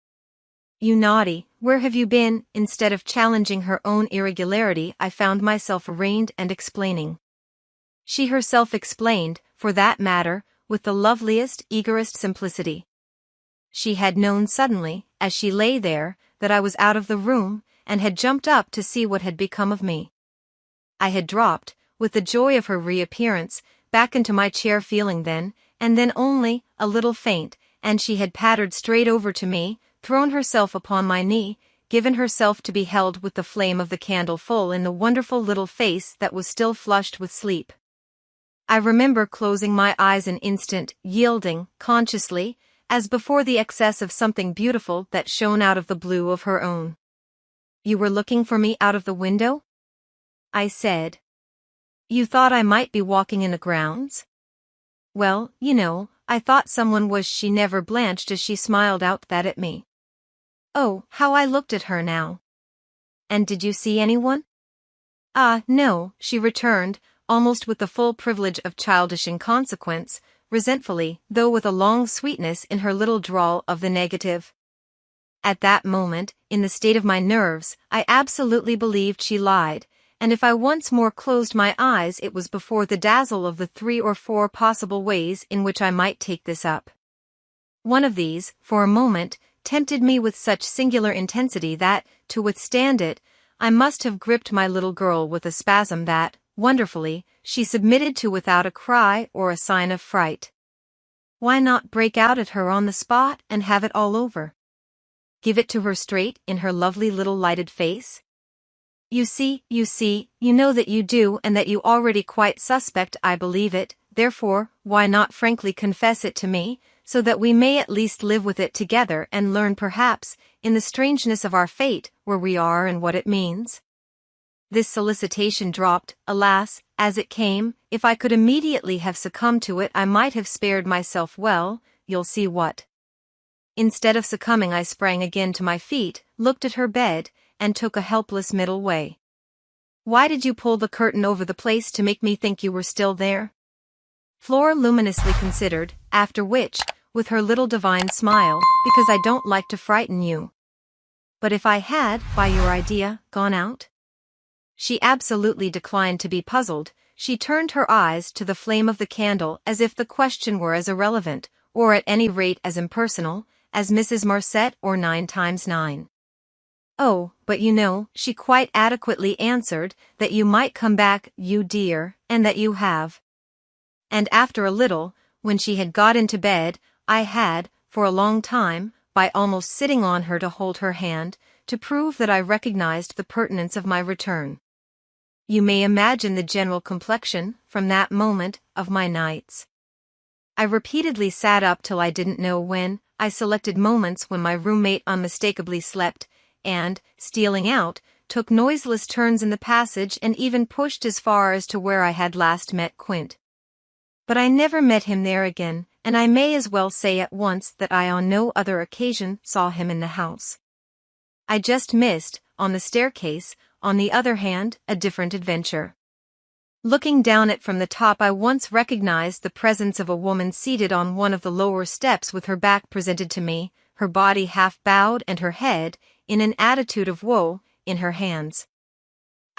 "You naughty, where have you been?" Instead of challenging her own irregularity, I found myself arraigned and explaining. She herself explained, for that matter, with the loveliest, eagerest simplicity. She had known suddenly, as she lay there, that I was out of the room, and had jumped up to see what had become of me. I had dropped, with the joy of her reappearance, back into my chair feeling then, and then only, a little faint, and she had pattered straight over to me, thrown herself upon my knee, given herself to be held with the flame of the candle full in the wonderful little face that was still flushed with sleep. I remember closing my eyes an instant, yielding, consciously, as before the excess of something beautiful that shone out of the blue of her own. "You were looking for me out of the window?" I said. "You thought I might be walking in the grounds?" "Well, I thought someone was." She never blanched as she smiled out that at me. Oh, how I looked at her now. "And did you see anyone?" "Ah, no," she returned, almost with the full privilege of childish inconsequence, resentfully, though with a long sweetness in her little drawl of the negative. At that moment, in the state of my nerves, I absolutely believed she lied, and if I once more closed my eyes it was before the dazzle of the 3 or 4 possible ways in which I might take this up. One of these, for a moment, tempted me with such singular intensity that, to withstand it, I must have gripped my little girl with a spasm that, wonderfully, she submitted to without a cry or a sign of fright. Why not break out at her on the spot and have it all over? Give it to her straight in her lovely little lighted face? You see, you know that you do and that you already quite suspect I believe it, therefore, why not frankly confess it to me, so that we may at least live with it together and learn perhaps, in the strangeness of our fate, where we are and what it means? This solicitation dropped, alas, as it came. If I could immediately have succumbed to it I might have spared myself you'll see what. Instead of succumbing I sprang again to my feet, looked at her bed, and took a helpless middle way. "Why did you pull the curtain over the place to make me think you were still there?" Flora luminously considered, after which, with her little divine smile, "Because I don't like to frighten you." "But if I had, by your idea, gone out?" She absolutely declined to be puzzled. She turned her eyes to the flame of the candle as if the question were as irrelevant, or at any rate as impersonal, as Mrs. Marset or 9 times 9. "Oh, but she quite adequately answered, that you might come back, you dear, and that you have." And after a little, when she had got into bed, I had, for a long time, by almost sitting on her to hold her hand, to prove that I recognized the pertinence of my return. You may imagine the general complexion, from that moment, of my nights. I repeatedly sat up till I didn't know when. I selected moments when my roommate unmistakably slept, and, stealing out, took noiseless turns in the passage and even pushed as far as to where I had last met Quint. But I never met him there again, and I may as well say at once that I on no other occasion saw him in the house. I just missed, on the staircase, on the other hand, a different adventure. Looking down it from the top I once recognized the presence of a woman seated on one of the lower steps with her back presented to me, her body half bowed and her head, in an attitude of woe, in her hands.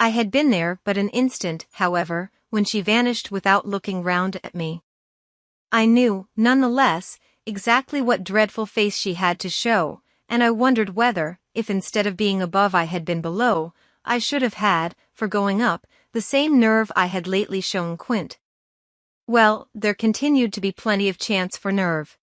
I had been there but an instant, however, when she vanished without looking round at me. I knew, none the less, exactly what dreadful face she had to show, and I wondered whether, if instead of being above I had been below, I should have had, for going up, the same nerve I had lately shown Quint. Well, there continued to be plenty of chance for nerve.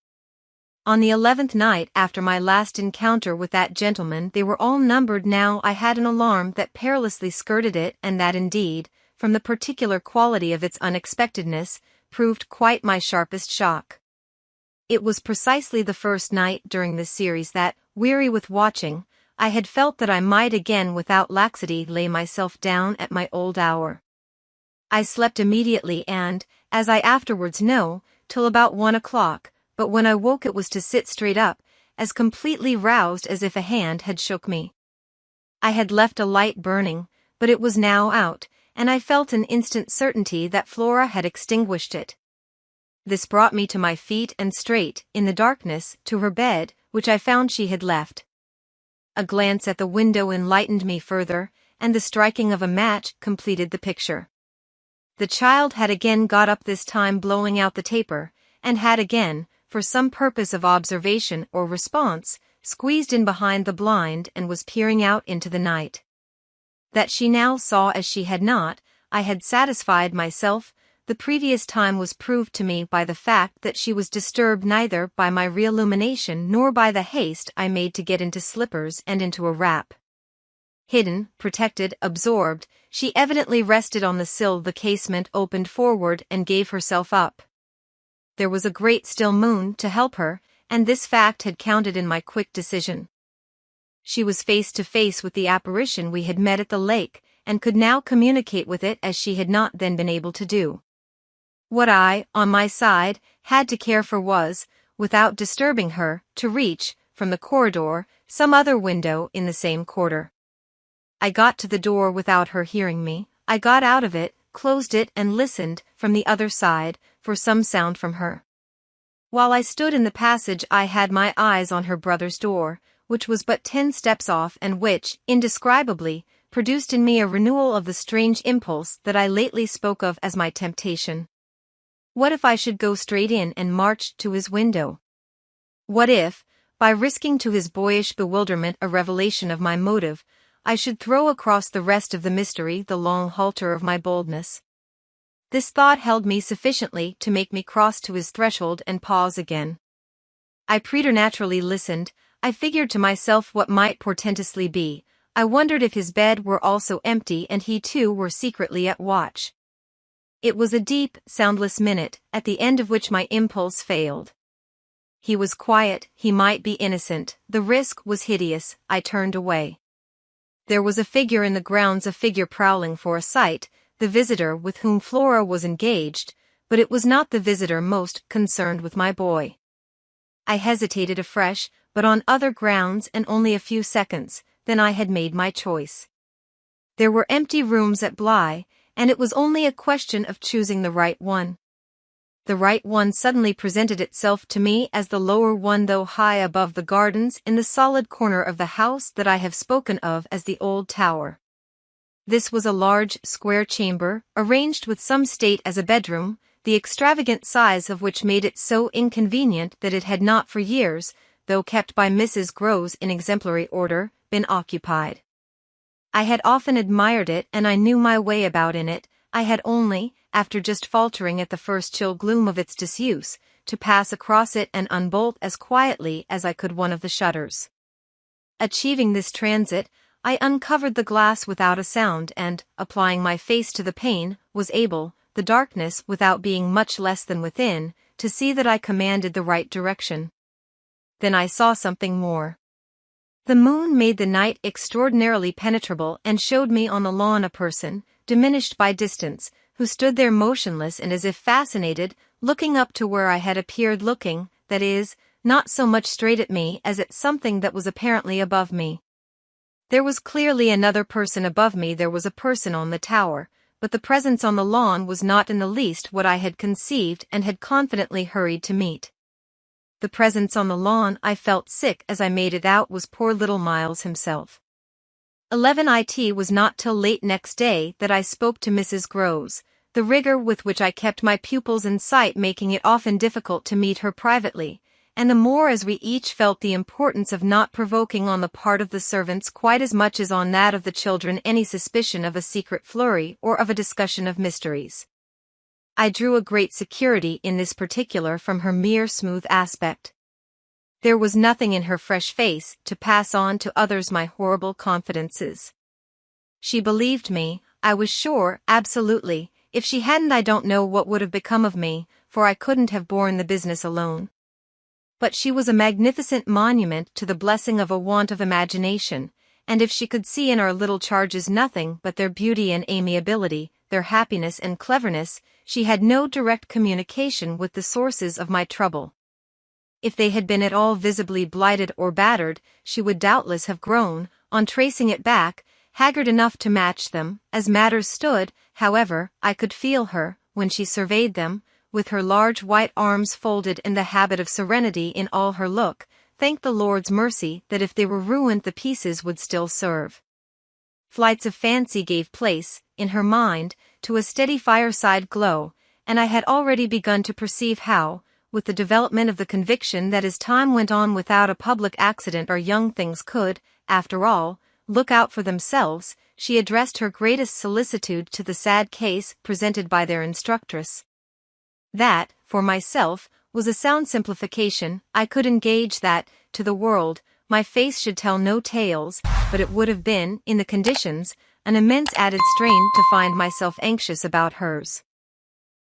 On the 11th night after my last encounter with that gentleman they were all numbered now. I had an alarm that perilously skirted it and that indeed, from the particular quality of its unexpectedness, proved quite my sharpest shock. It was precisely the first night during this series that, weary with watching, I had felt that I might again without laxity lay myself down at my old hour. I slept immediately and, as I afterwards know, till about 1 o'clock, but when I woke it was to sit straight up, as completely roused as if a hand had shook me. I had left a light burning, but it was now out, and I felt an instant certainty that Flora had extinguished it. This brought me to my feet and straight, in the darkness, to her bed, which I found she had left. A glance at the window enlightened me further, and the striking of a match completed the picture. The child had again got up, this time blowing out the taper, and had again, for some purpose of observation or response, squeezed in behind the blind and was peering out into the night. That she now saw as she had not, I had satisfied myself, the previous time was proved to me by the fact that she was disturbed neither by my reillumination nor by the haste I made to get into slippers and into a wrap. Hidden, protected, absorbed, she evidently rested on the sill. The casement opened forward and gave herself up. There was a great still moon to help her, and this fact had counted in my quick decision. She was face to face with the apparition we had met at the lake, and could now communicate with it as she had not then been able to do. What I, on my side, had to care for was, without disturbing her, to reach, from the corridor, some other window in the same quarter. I got to the door without her hearing me. I got out of it, closed it and listened, from the other side, for some sound from her. While I stood in the passage I had my eyes on her brother's door, which was but 10 steps off and which, indescribably, produced in me a renewal of the strange impulse that I lately spoke of as my temptation. What if I should go straight in and march to his window? What if, by risking to his boyish bewilderment a revelation of my motive, I should throw across the rest of the mystery the long halter of my boldness? This thought held me sufficiently to make me cross to his threshold and pause again. I preternaturally listened. I figured to myself what might portentously be. I wondered if his bed were also empty and he too were secretly at watch. It was a deep, soundless minute, at the end of which my impulse failed. He was quiet, he might be innocent, the risk was hideous. I turned away. There was a figure in the grounds, a figure prowling for a sight, the visitor with whom Flora was engaged, but it was not the visitor most concerned with my boy. I hesitated afresh, but on other grounds, and only a few seconds, then I had made my choice. There were empty rooms at Bly, and it was only a question of choosing the right one. The right one suddenly presented itself to me as the lower one, though high above the gardens, in the solid corner of the house that I have spoken of as the old tower. This was a large, square chamber, arranged with some state as a bedroom, the extravagant size of which made it so inconvenient that it had not for years, though kept by Mrs. Groves in exemplary order, been occupied. I had often admired it and I knew my way about in it. I had only, after just faltering at the first chill gloom of its disuse, to pass across it and unbolt as quietly as I could one of the shutters. Achieving this transit, I uncovered the glass without a sound and, applying my face to the pane, was able, the darkness without being much less than within, to see that I commanded the right direction. Then I saw something more. The moon made the night extraordinarily penetrable and showed me on the lawn a person, diminished by distance, who stood there motionless and as if fascinated, looking up to where I had appeared looking, that is, not so much straight at me as at something that was apparently above me. There was clearly another person above me. There was a person on the tower, but the presence on the lawn was not in the least what I had conceived and had confidently hurried to meet. The presence on the lawn, I felt sick as I made it out, was poor little Miles himself. 11 It was not till late next day that I spoke to Mrs. Groves, the rigor with which I kept my pupils in sight making it often difficult to meet her privately, and the more as we each felt the importance of not provoking on the part of the servants quite as much as on that of the children any suspicion of a secret flurry or of a discussion of mysteries. I drew a great security in this particular from her mere smooth aspect. There was nothing in her fresh face to pass on to others my horrible confidences. She believed me, I was sure, absolutely. If she hadn't, I don't know what would have become of me, for I couldn't have borne the business alone. But she was a magnificent monument to the blessing of a want of imagination, and if she could see in our little charges nothing but their beauty and amiability, their happiness and cleverness, she had no direct communication with the sources of my trouble. If they had been at all visibly blighted or battered, she would doubtless have grown, on tracing it back, haggard enough to match them. As matters stood, however, I could feel her, when she surveyed them, with her large white arms folded in the habit of serenity in all her look, thank the Lord's mercy that if they were ruined the pieces would still serve. Flights of fancy gave place, in her mind, to a steady fireside glow, and I had already begun to perceive how, with the development of the conviction that as time went on without a public accident our young things could, after all, look out for themselves, she addressed her greatest solicitude to the sad case presented by their instructress. That, for myself, was a sound simplification. I could engage that, to the world, my face should tell no tales, but it would have been, in the conditions, an immense added strain to find myself anxious about hers.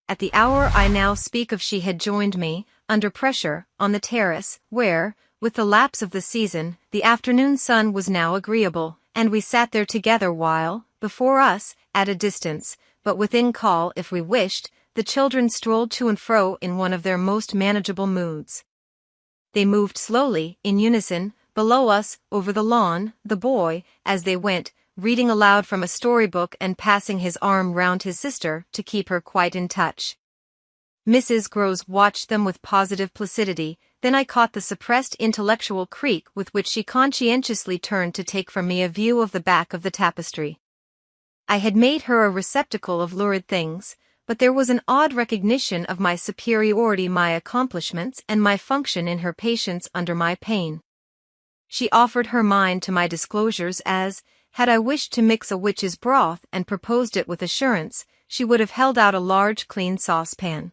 At the hour I now speak of she had joined me, under pressure, on the terrace, where, with the lapse of the season, the afternoon sun was now agreeable, and we sat there together while, before us, at a distance, but within call if we wished, the children strolled to and fro in one of their most manageable moods. They moved slowly, in unison, below us, over the lawn, the boy, as they went, reading aloud from a storybook and passing his arm round his sister to keep her quite in touch. Mrs. Groves watched them with positive placidity, then I caught the suppressed intellectual creak with which she conscientiously turned to take from me a view of the back of the tapestry. I had made her a receptacle of lurid things, but there was an odd recognition of my superiority, my accomplishments, and my function in her patience under my pain. She offered her mind to my disclosures as, had I wished to mix a witch's broth and proposed it with assurance, she would have held out a large clean saucepan.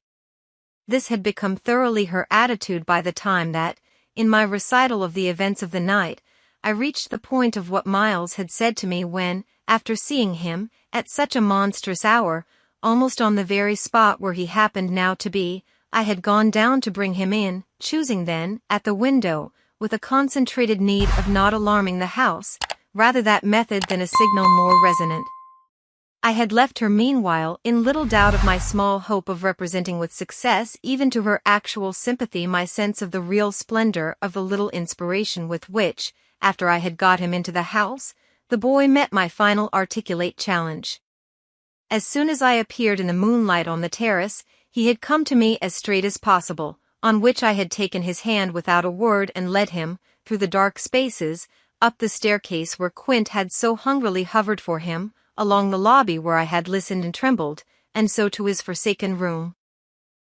This had become thoroughly her attitude by the time that, in my recital of the events of the night, I reached the point of what Miles had said to me when, after seeing him, at such a monstrous hour, almost on the very spot where he happened now to be, I had gone down to bring him in, choosing then, at the window, with a concentrated need of not alarming the house, rather that method than a signal more resonant. I had left her meanwhile in little doubt of my small hope of representing with success even to her actual sympathy my sense of the real splendor of the little inspiration with which, after I had got him into the house, the boy met my final articulate challenge. As soon as I appeared in the moonlight on the terrace, he had come to me as straight as possible, on which I had taken his hand without a word and led him, through the dark spaces, up the staircase where Quint had so hungrily hovered for him, along the lobby where I had listened and trembled, and so to his forsaken room.